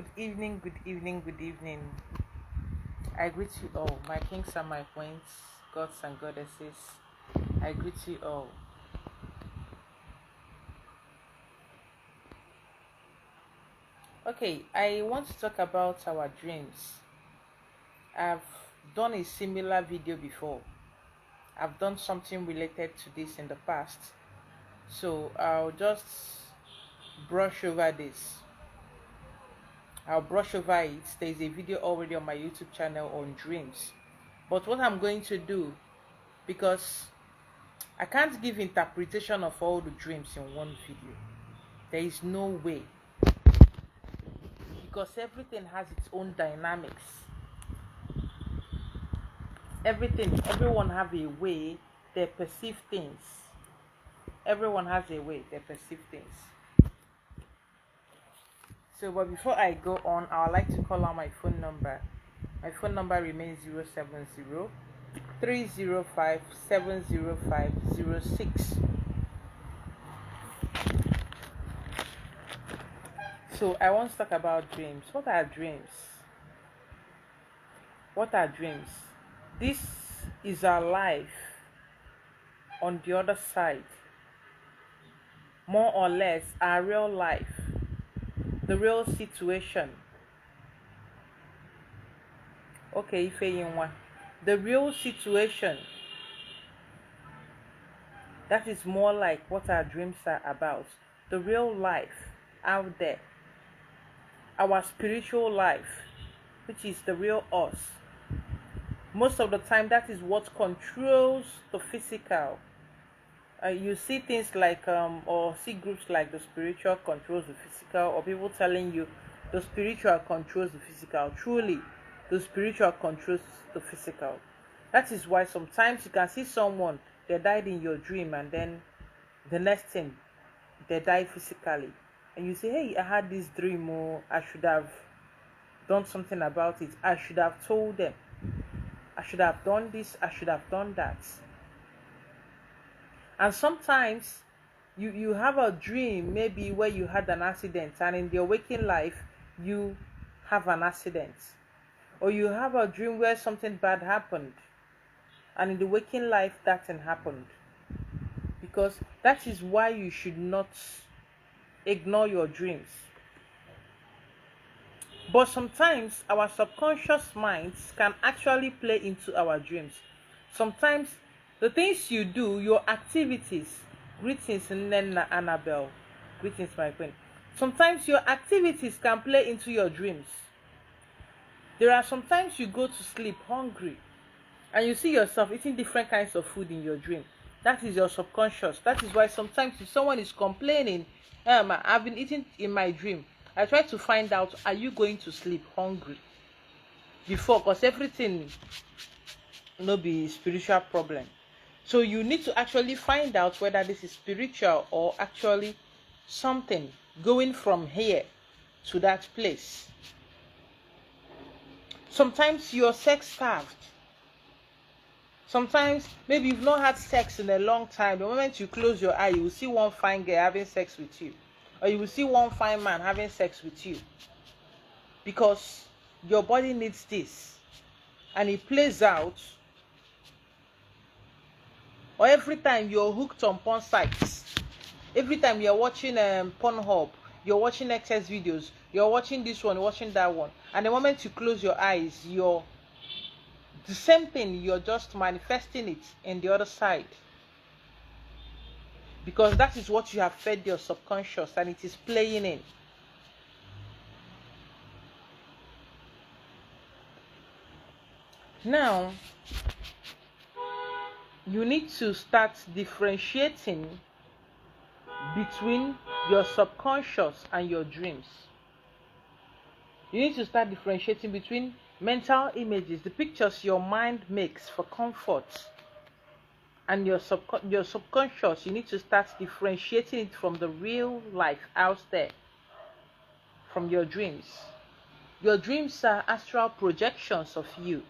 Good evening, good evening, good evening. I greet you all, my kings and my queens, gods and goddesses. I greet you all. Okay, I want to talk about our dreams. I've done a similar video before. I've done something related to this in the past. So I'll just brush over this. I'll brush over it. There's a video already on my YouTube channel on dreams. But what I'm going to do, because I can't give interpretation of all the dreams in one video. There is no way. Because everything has its own dynamics. Everyone have a way they perceive things. Everyone has a way they perceive things. So, but before I go on, I would like to call out my phone number. My phone number remains 070 305 70506. So I want to talk about dreams. What are dreams? What are dreams? This is our life on the other side. More or less our real life. The real situation. Okay, Ifeyinwa. The real situation. That is more like what our dreams are about. The real life out there. Our spiritual life, which is the real us. Most of the time, that is what controls the physical. You see things like, or see groups like the spiritual controls the physical, or people telling you the spiritual controls the physical. Truly, the spiritual controls the physical. That is why sometimes you can see someone, they died in your dream, and then the next thing, they die physically. And you say, hey, I had this dream, or I should have done something about it. I should have told them. I should have done this. I should have done that. And sometimes you have a dream, maybe where you had an accident, and in your waking life, you have an accident. Or you have a dream where something bad happened, and in the waking life, that thing happened. Because that is why you should not ignore your dreams. But sometimes our subconscious minds can actually play into our dreams. Sometimes the things you do, your activities, greetings Nena Annabelle, greetings my queen. Sometimes your activities can play into your dreams. There are sometimes you go to sleep hungry and you see yourself eating different kinds of food in your dream. That is your subconscious. That is why sometimes if someone is complaining, I've been eating in my dream, I try to find out, are you going to sleep hungry? Before, because everything no be spiritual problem. So you need to actually find out whether this is spiritual or actually something going from here to that place. Sometimes you're sex starved. Sometimes maybe you've not had sex in a long time. The moment you close your eye, you will see one fine girl having sex with you. Or you will see one fine man having sex with you. Because your body needs this. And it plays out. Or every time you're hooked on porn sites. Every time you're watching Pornhub, you're watching excess videos, you're watching this one, watching that one. And the moment you close your eyes, you're the same thing, you're just manifesting it in the other side. Because that is what you have fed your subconscious and it is playing in. Now, you need to start differentiating between your subconscious and your dreams. You need to start differentiating between mental images, the pictures your mind makes for comfort, and your subconscious. You need to start differentiating it from the real life out there, from your dreams. Your dreams are astral projections of you,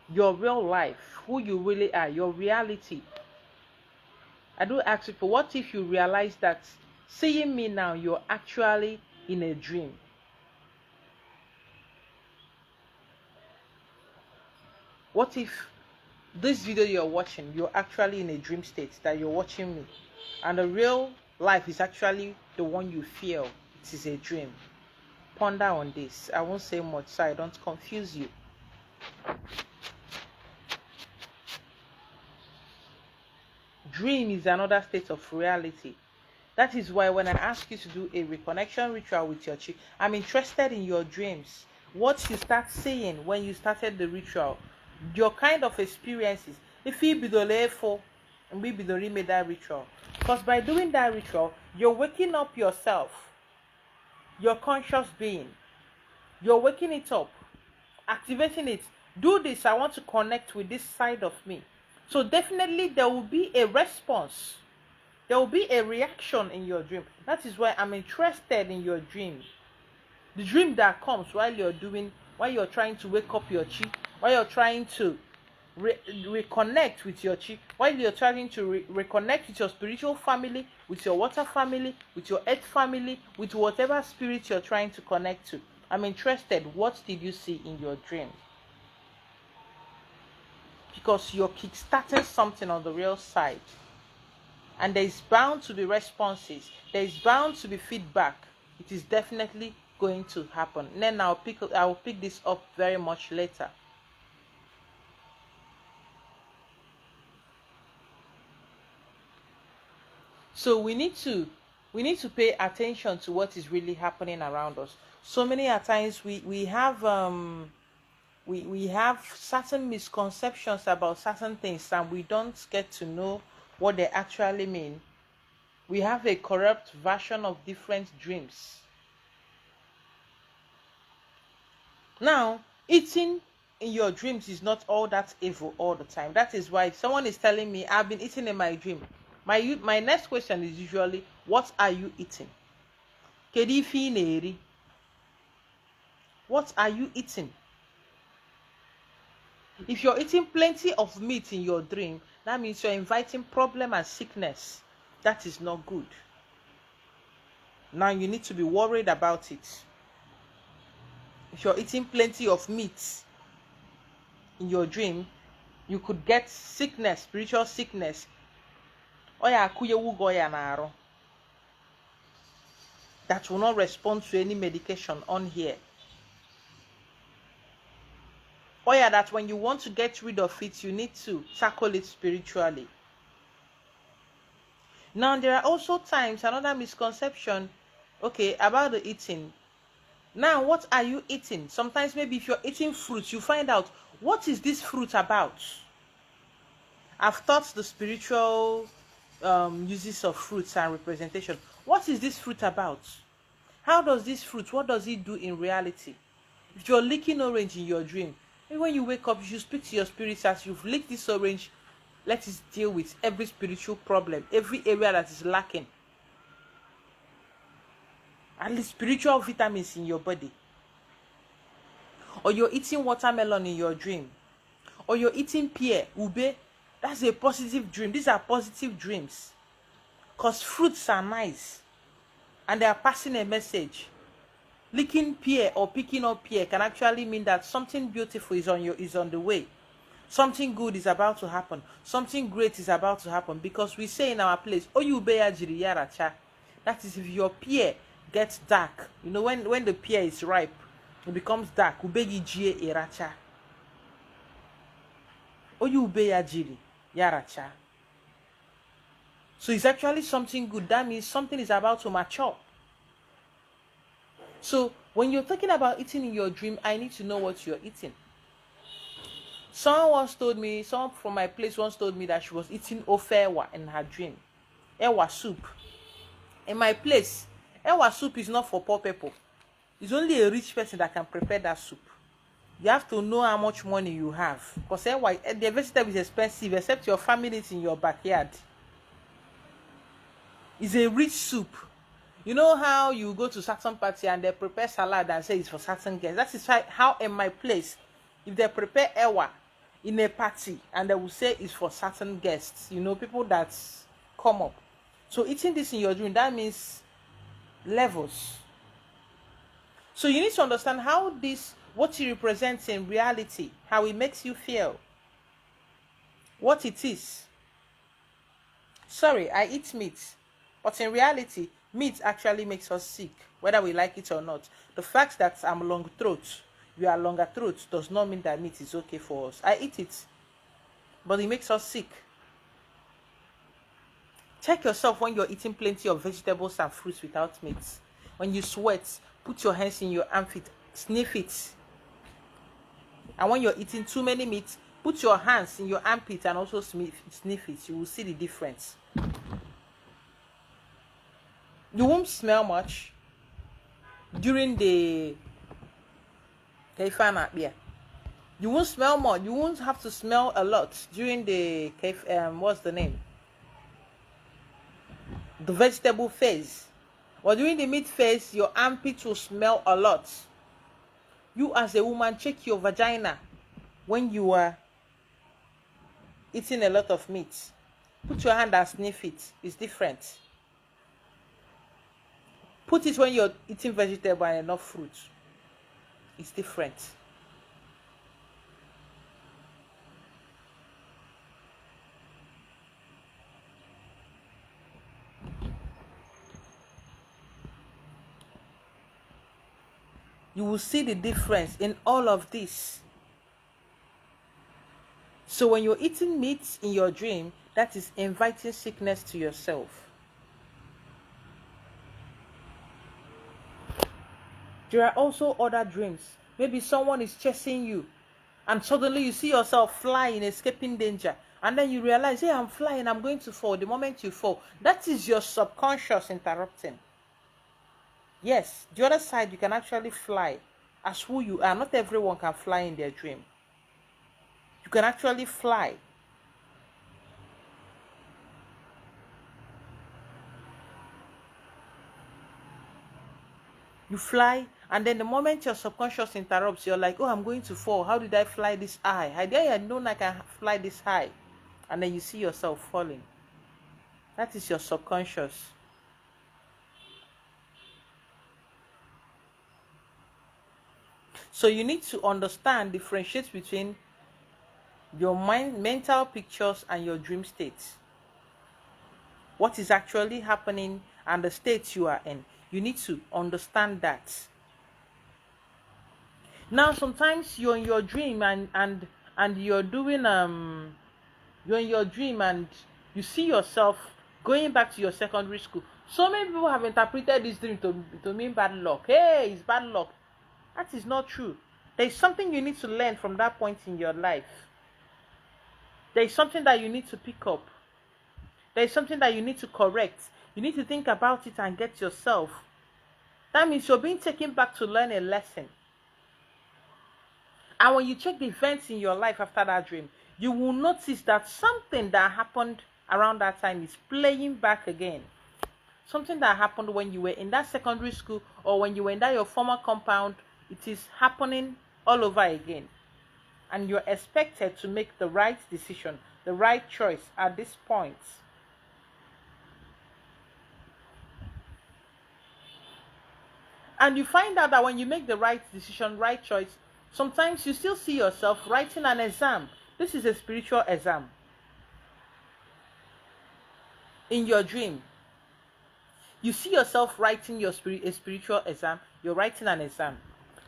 your real life, who you really are, your reality. I do ask people, what if you realize that seeing me now, you're actually in a dream? What if this video you're watching, you're actually in a dream state that you're watching me, and the real life is actually the one you feel it is a dream? Ponder on this. I won't say much so I don't confuse you. Dream is another state of reality. That is why when I ask you to do a reconnection ritual with your chi, I'm interested in your dreams. What you start seeing when you started the ritual, your kind of experiences. If you be the level and we be the remade that ritual. Because by doing that ritual, you're waking up yourself, your conscious being. You're waking it up, activating it. Do this. I want to connect with this side of me. So definitely there will be a response. There will be a reaction in your dream. That is why I'm interested in your dream. The dream that comes while you're trying to wake up your chi, while you're trying to reconnect with your chi, while you're trying to reconnect with your spiritual family, with your water family, with your earth family, with whatever spirit you're trying to connect to. I'm interested. What did you see in your dream? Because you're kickstarting something on the real side. And there is bound to be responses. There is bound to be feedback. It is definitely going to happen. And then I will pick this up very much later. So we need to pay attention to what is really happening around us. So many times we have certain misconceptions about certain things, and we don't get to know what they actually mean. We have a corrupt version of different dreams. Now, eating in your dreams is not all that evil all the time. That is why if someone is telling me I've been eating in my dream, my next question is usually, what are you eating? What are you eating? If you're eating plenty of meat in your dream, that means you're inviting problem and sickness. That is not good. Now you need to be worried about it. If you're eating plenty of meat in your dream, you could get sickness, spiritual sickness. That will not respond to any medication on here. That when you want to get rid of it, you need to tackle it spiritually. Now, there are also times, another misconception, about the eating. Now, what are you eating? Sometimes maybe if you're eating fruits, you find out, what is this fruit about? I've taught the spiritual uses of fruits and representation. What is this fruit about? How does this fruit, what does it do in reality? If you're licking orange in your dream, when you wake up, you should speak to your spirits as you've licked this orange. Let it deal with every spiritual problem, every area that is lacking. At least spiritual vitamins in your body. Or you're eating watermelon in your dream. Or you're eating pear, ube. That's a positive dream. These are positive dreams. Because fruits are nice. And they are passing a message. Licking pear or picking up pear can actually mean that something beautiful is on the way. Something good is about to happen. Something great is about to happen. Because we say in our place, Oyubeya jiri yaracha. That is, if your pear gets dark, when the pear is ripe, it becomes dark. Ubegi jie eracha. Oyubeya jiri yaracha. So it's actually something good. That means something is about to mature. So when you're talking about eating in your dream, I need to know what you're eating. Someone from my place once told me that she was eating ofewa in her dream. Ewa soup. In my place, ewa soup is not for poor people. It's only a rich person that can prepare that soup. You have to know how much money you have. Because the vegetable is expensive, except your family is in your backyard. It's a rich soup. You know how you go to certain party and they prepare salad and say it's for certain guests. That is how in my place, if they prepare ewa in a party and they will say it's for certain guests, people that come up. So eating this in your dream, that means levels. So you need to understand what it represents in reality, how it makes you feel. what it is. Sorry, I eat meat, but in reality, meat actually makes us sick, whether we like it or not. The fact that I'm long throat, you are longer throat, does not mean that meat is okay for us. I eat it, but it makes us sick. Check yourself when you're eating plenty of vegetables and fruits without meat. When you sweat, put your hands in your armpit, sniff it. And when you're eating too many meat, put your hands in your armpit and also sniff it. You will see the difference. You won't smell much during the Kaifana beer. You won't smell more. You won't have to smell a lot during the what's the name? The vegetable phase. But during the meat phase, your armpit will smell a lot. You as a woman, check your vagina when you are eating a lot of meat. Put your hand and sniff it. It's different. Put it when you're eating vegetable and enough fruit. It's different. You will see the difference in all of this. So when you're eating meat in your dream, that is inviting sickness to yourself. There are also other dreams. Maybe someone is chasing you and suddenly you see yourself flying, escaping danger. And then you realize, hey, I'm flying, I'm going to fall. The moment you fall, that is your subconscious interrupting. Yes, the other side, you can actually fly as who you are. Not everyone can fly in their dream. You can actually fly. You fly, and then the moment your subconscious interrupts, you're like, oh, I'm going to fall. How did I fly this high? I didn't know I can fly this high. And then you see yourself falling. That is your subconscious. So you need to understand, differentiate between your mental pictures and your dream states. What is actually happening and the state you are in. You need to understand that. Now, sometimes you're in your dream and you're doing you're in your dream and you see yourself going back to your secondary school. So many people have interpreted this dream to mean bad luck. Hey, it's bad luck. That is not true. There is something you need to learn from that point in your life. There is something that you need to pick up. There is something that you need to correct. You need to think about it and get yourself. That means you're being taken back to learn a lesson. And when you check the events in your life after that dream, you will notice that something that happened around that time is playing back again. Something that happened when you were in that secondary school or when you were in that your former compound, it is happening all over again. And you're expected to make the right decision, the right choice at this point. And you find out that when you make the right decision, right choice, sometimes you still see yourself writing an exam. This is a spiritual exam. In your dream, you see yourself writing a spiritual exam. You're writing an exam.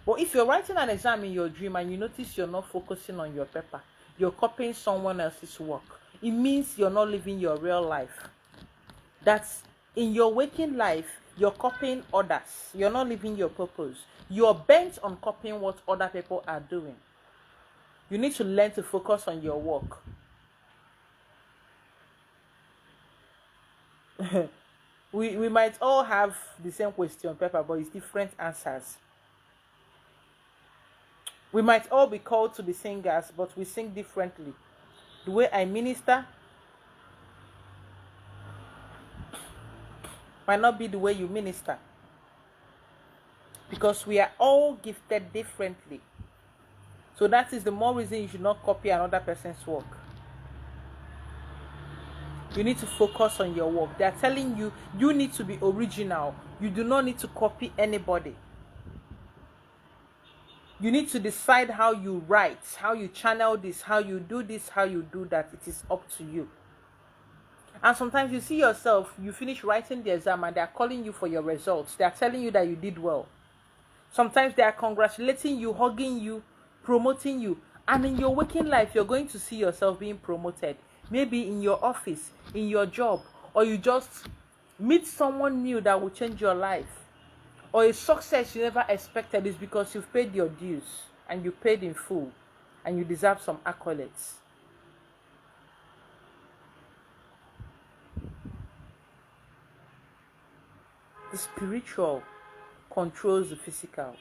But if you're writing an exam in your dream and you notice you're not focusing on your paper, you're copying someone else's work, it means you're not living your real life. That's in your waking life, you're copying others. You're not living your purpose. You're bent on copying what other people are doing. You need to learn to focus on your work. we might all have the same question paper, but it's different answers. We might all be called to be singers, but we sing differently. The way I minister might not be the way you minister. Because we are all gifted differently. So that is the more reason you should not copy another person's work. You need to focus on your work. They are telling you, you need to be original. You do not need to copy anybody. You need to decide how you write, how you channel this, how you do this, how you do that. It is up to you. And sometimes you see yourself, you finish writing the exam and they are calling you for your results. They are telling you that you did well. Sometimes they are congratulating you, hugging you, promoting you. And in your working life, you're going to see yourself being promoted. Maybe in your office, in your job, or you just meet someone new that will change your life. Or a success you never expected is because you've paid your dues and you paid in full and you deserve some accolades. The spiritual controls the physical.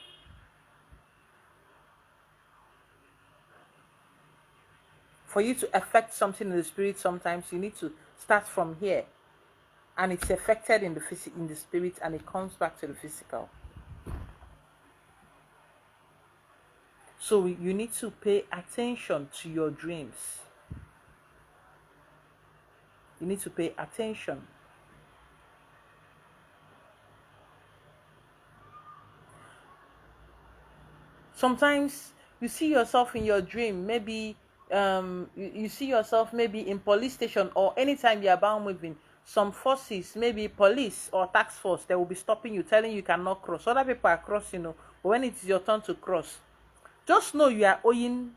For you to affect something in the spirit, sometimes you need to start from here, and it's affected in the spirit, and it comes back to the physical. So you need to pay attention to your dreams. You need to pay attention. Sometimes you see yourself in your dream, maybe you see yourself maybe in police station, or anytime you're about moving, some forces, maybe police or tax force, they will be stopping you, telling you cannot cross. Other people are crossing, but when it is your turn to cross, just know you are owing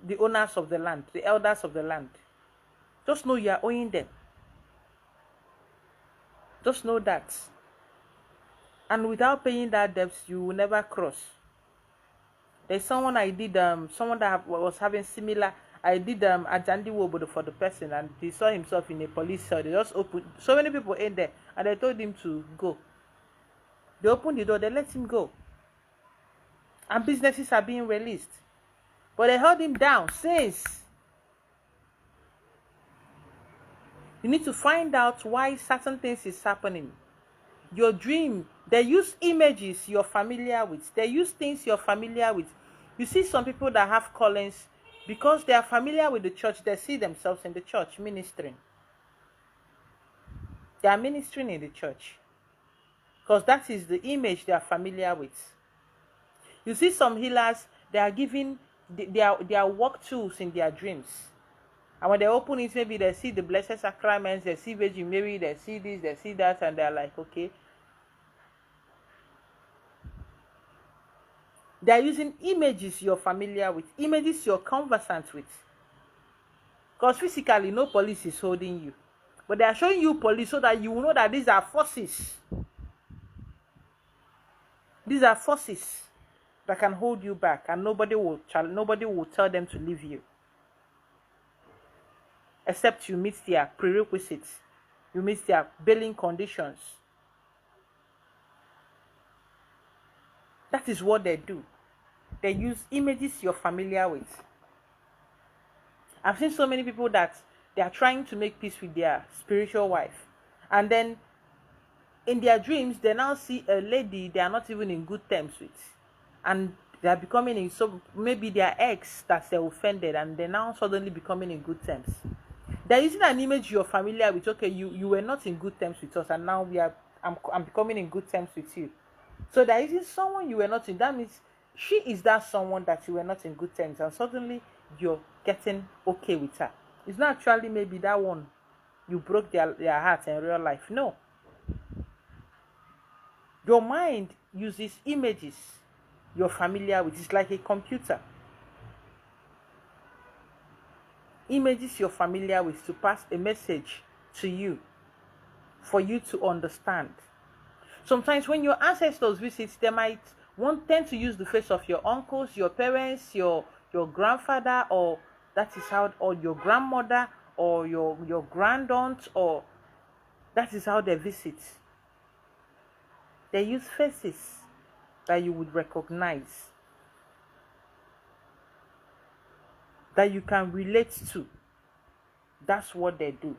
the owners of the land, the elders of the land. Just know you are owing them. Just know that. And without paying that debt, you will never cross. There's someone I did, someone that was having similar. I did Ajandi Wobodo for the person, and he saw himself in a police cell. They just opened, so many people in there, and they told him to go. They opened the door, they let him go. And businesses are being released. But they held him down since. You need to find out why certain things is happening. Your dream, they use images you're familiar with. They use things you're familiar with. You see some people that have callings, because they are familiar with the church, they see themselves in the church ministering. They are ministering in the church because that is the image they are familiar with. You see some healers, they are giving their work tools in their dreams. And when they open it, maybe they see the Blessed Sacraments, they see Virgin Mary, they see this, they see that, and they're like, okay. They're using images you're familiar with, images you're conversant with. Because physically, no police is holding you. But they are showing you police so that you will know that these are forces. These are forces that can hold you back, and nobody will tell them to leave you. Except you meet their prerequisites. You meet their bailing conditions. That is what they do. They use images you're familiar with. I've seen so many people that they are trying to make peace with their spiritual wife. And then in their dreams, they now see a lady they are not even in good terms with. And they are becoming in, so maybe their ex that they offended, and they're now suddenly becoming in good terms. They're using an image you're familiar with. Okay, you were not in good terms with us, and now I'm becoming in good terms with you. So they're using someone you were not in. That means she is that someone that you were not in good terms, and suddenly you're getting okay with her. It's not actually maybe that one you broke their heart in real life. No. Your mind uses images you're familiar with. It's like a computer. Images you're familiar with to pass a message to you for you to understand. Sometimes when your ancestors visit, they might tend to use the face of your uncles, your parents, your grandfather, or that is how, or your grandmother, or your grandaunt, or that is how they visit. They use faces that you would recognize, that you can relate to. That's what they do.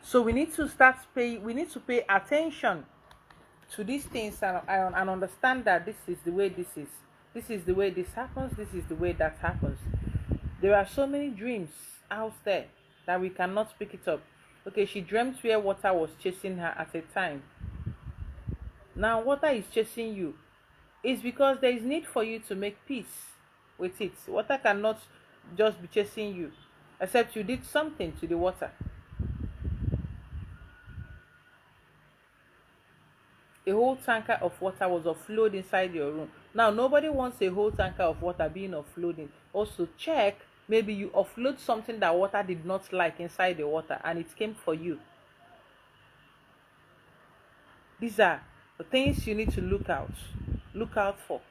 So we need to pay attention to these things, and understand that this is the way this is. This is the way this happens. This is the way that happens. There are so many dreams out there that we cannot pick it up. Okay, she dreamt where water was chasing her at a time. Now water is chasing you. It's because there is need for you to make peace with it. Water cannot just be chasing you, except you did something to the water. A whole tanker of water was offloaded inside your room. Now nobody wants a whole tanker of water being offloaded. Also check, maybe you offload something that water did not like inside the water and it came for you. These are the things you need to look out for.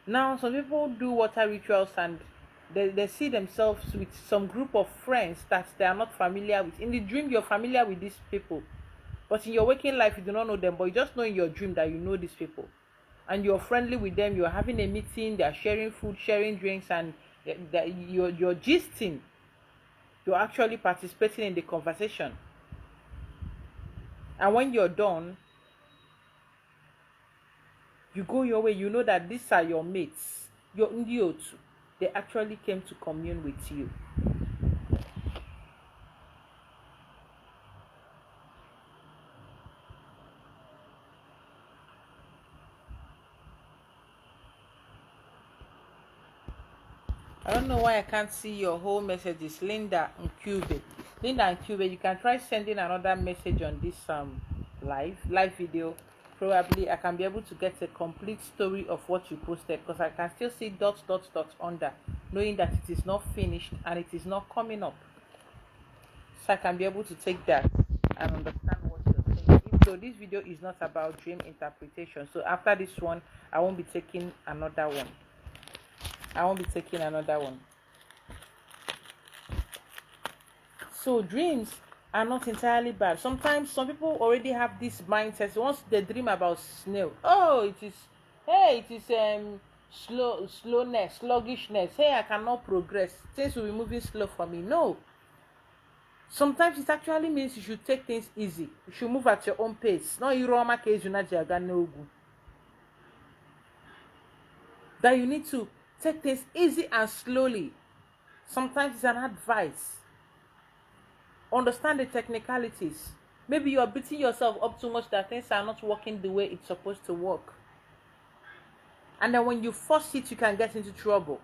Now some people do water rituals and they see themselves with some group of friends that they are not familiar with. In the dream you're familiar with these people, but in your waking life you do not know them, but you just know in your dream that you know these people and you're friendly with them. You're having a meeting, they're sharing food, sharing drinks, and that you're gisting. You're actually participating in the conversation, and when you're done you go your way. You know that these are your mates, your ndiotu. They actually came to commune with you. I don't know why I can't see your whole messages. Linda and Cube. Linda and Cube, you can try sending another message on this live video. Probably I can be able to get a complete story of what you posted, because I can still see dots under, knowing that it is not finished and it is not coming up. So I can be able to take that and understand what you're saying. Even though this video is not about dream interpretation, so after this one I won't be taking another one. So dreams are not entirely bad. Sometimes some people already have this mindset. Once they dream about snail, oh, it is slowness, sluggishness. Hey, I cannot progress. Things will be moving slow for me. No. Sometimes it actually means you should take things easy. You should move at your own pace. No, that you need to take things easy and slowly. Sometimes it's an advice. Understand the technicalities. Maybe you are beating yourself up too much that things are not working the way it's supposed to work. And then when you force it, you can get into trouble.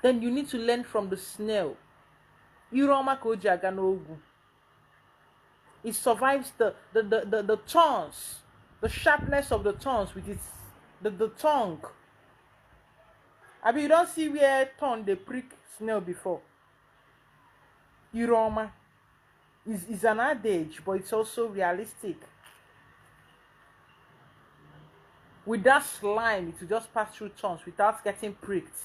Then you need to learn from the snail. It survives the thorns, the sharpness of the thorns with its the tongue. I mean, you don't see where thorn they prick snail before. Iroma is an adage, but it's also realistic. With that slime, it will just pass through thorns without getting pricked,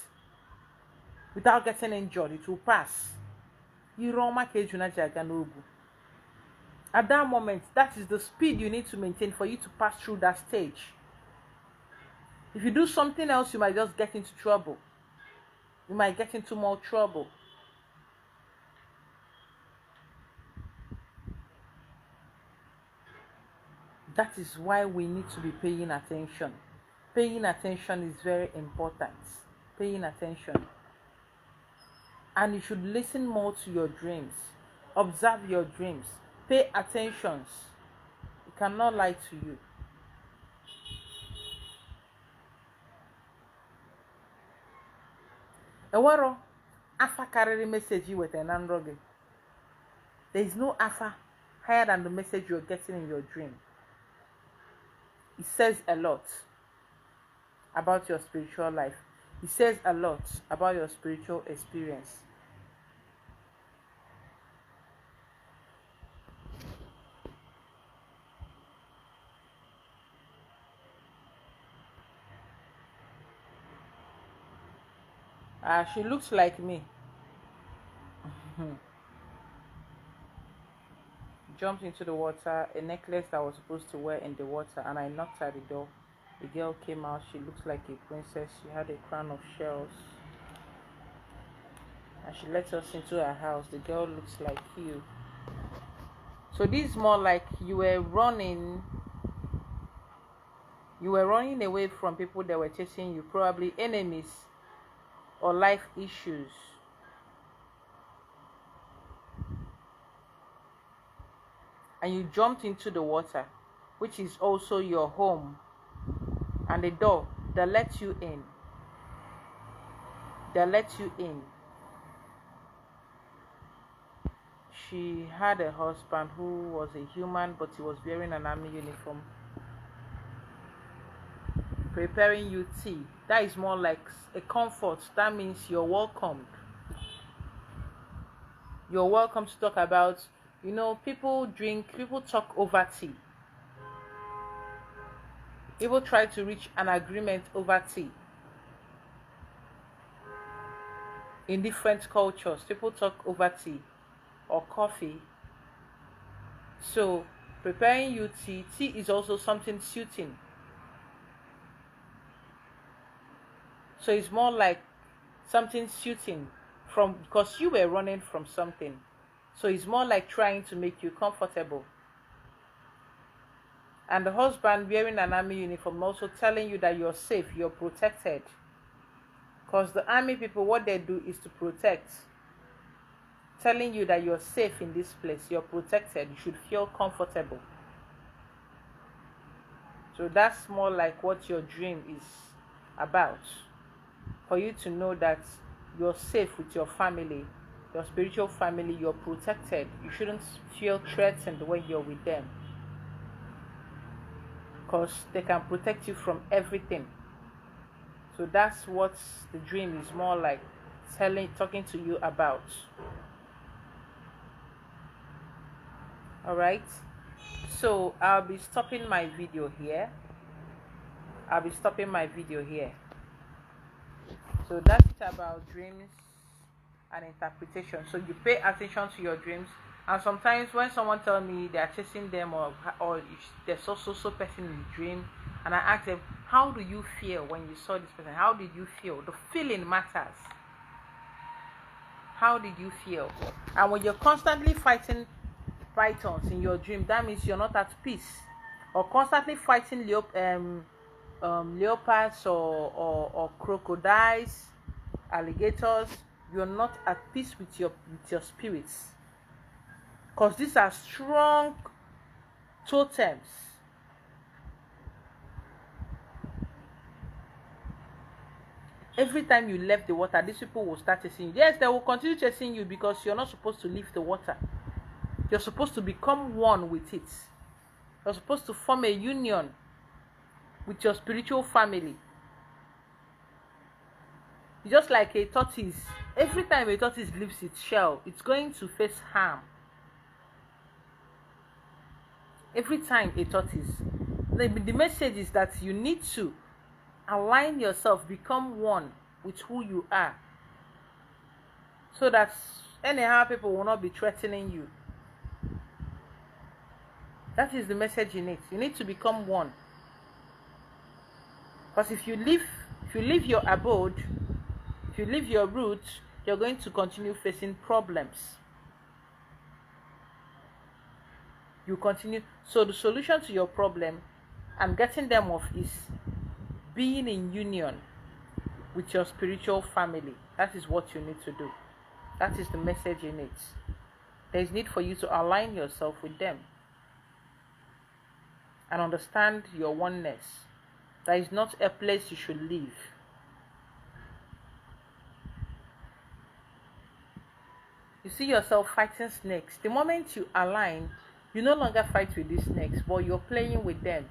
without getting injured. It will pass. Iroma kejuna jaganogu. At that moment, that is the speed you need to maintain for you to pass through that stage. If you do something else, you might just get into trouble. You might get into more trouble. That is why we need to be paying attention. Paying attention is very important. Paying attention. And you should listen more to your dreams. Observe your dreams. Pay attention. It cannot lie to you. Ewaro, Alpha carry message you with an android. There is no Alpha higher than the message you're getting in your dream. It says a lot about your spiritual life. It says a lot about your spiritual experience. She looks like me. Jumped into the water, a necklace that I was supposed to wear in the water, and I knocked at the door. The girl came out. She looked like a princess. She had a crown of shells, and she let us into her house. The girl looks like you. So this is more like you were running away from people that were chasing you, probably enemies or life issues. and you jumped into the water, which is also your home, and the door that lets you in, She had a husband who was a human, but he was wearing an army uniform, preparing you tea. That is more like a comfort. That means you're welcomed. You're welcome to talk about, people talk over tea. People try to reach an agreement over tea. In different cultures, people talk over tea or coffee. So, preparing you tea is also something suiting. So it's more like something suiting, from because you were running from something. So it's more like trying to make you comfortable. And the husband wearing an army uniform also telling you that you're safe, you're protected. Because the army people, what they do is to protect. Telling you that you're safe in this place, you're protected, you should feel comfortable. So that's more like what your dream is about. For you to know that you're safe with your family, your spiritual family, you're protected. You shouldn't feel threatened when you're with them, because they can protect you from everything. So that's what the dream is more like talking to you about. Alright, so I'll be stopping my video here. So that's it about dreams and interpretation. So you pay attention to your dreams, and sometimes when someone tells me they are chasing them, or there's also person in the dream, and I ask them, how do you feel when you saw this person? How did you feel? The feeling matters. How did you feel? And when you're constantly fighting pythons in your dream, that means you're not at peace. Or constantly fighting leopards or crocodiles, alligators, you're not at peace with your spirits, because these are strong totems. Every time you left the water, these people will start chasing you. Yes, they will continue chasing you, because you're not supposed to leave the water. You're supposed to become one with it. You're supposed to form a union with your spiritual family. Just like a tortoise, every time a tortoise leaves its shell, it's going to face harm. Every time a tortoise. The message is that you need to align yourself, become one with who you are, so that anyhow people will not be threatening you. That is the message you need. You need to become one. Because if you leave your abode, if you leave your roots, you're going to continue facing problems. You continue. So the solution to your problem and getting them off is being in union with your spiritual family. That is what you need to do. That is the message you need. There is need for you to align yourself with them and understand your oneness. That is not a place you should live. You see yourself fighting snakes. The moment you align, you no longer fight with these snakes, but you're playing with them.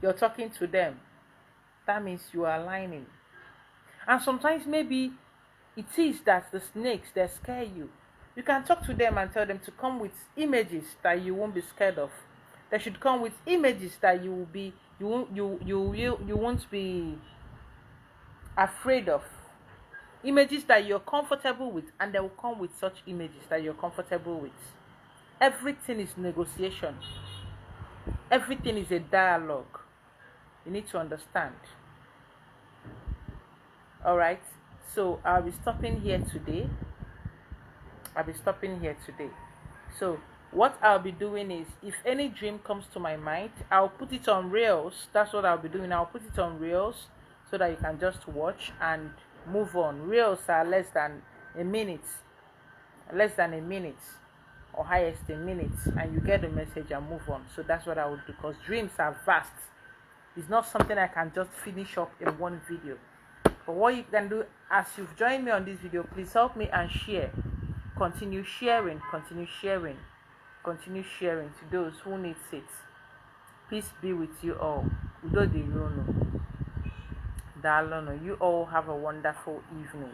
You're talking to them. That means you are aligning. And sometimes maybe it is that the snakes, they scare you. You can talk to them and tell them to come with images that you won't be scared of. They should come with images that you won't be afraid of. Images that you're comfortable with, and they will come with such images that you're comfortable with. Everything is negotiation. Everything is a dialogue. You need to understand. Alright, so I'll be stopping here today. So what I'll be doing is, if any dream comes to my mind, I'll put it on reels. That's what I'll be doing. I'll put it on reels so that you can just watch and move on. Reels are less than a minute. or highest a minute, and you get the message and move on. So that's what I would do, because dreams are vast. It's not something I can just finish up in one video. But what you can do, as you've joined me on this video, please help me and share. Continue sharing, continue sharing, continue sharing to those who need it. Peace be with you all. You all have a wonderful evening.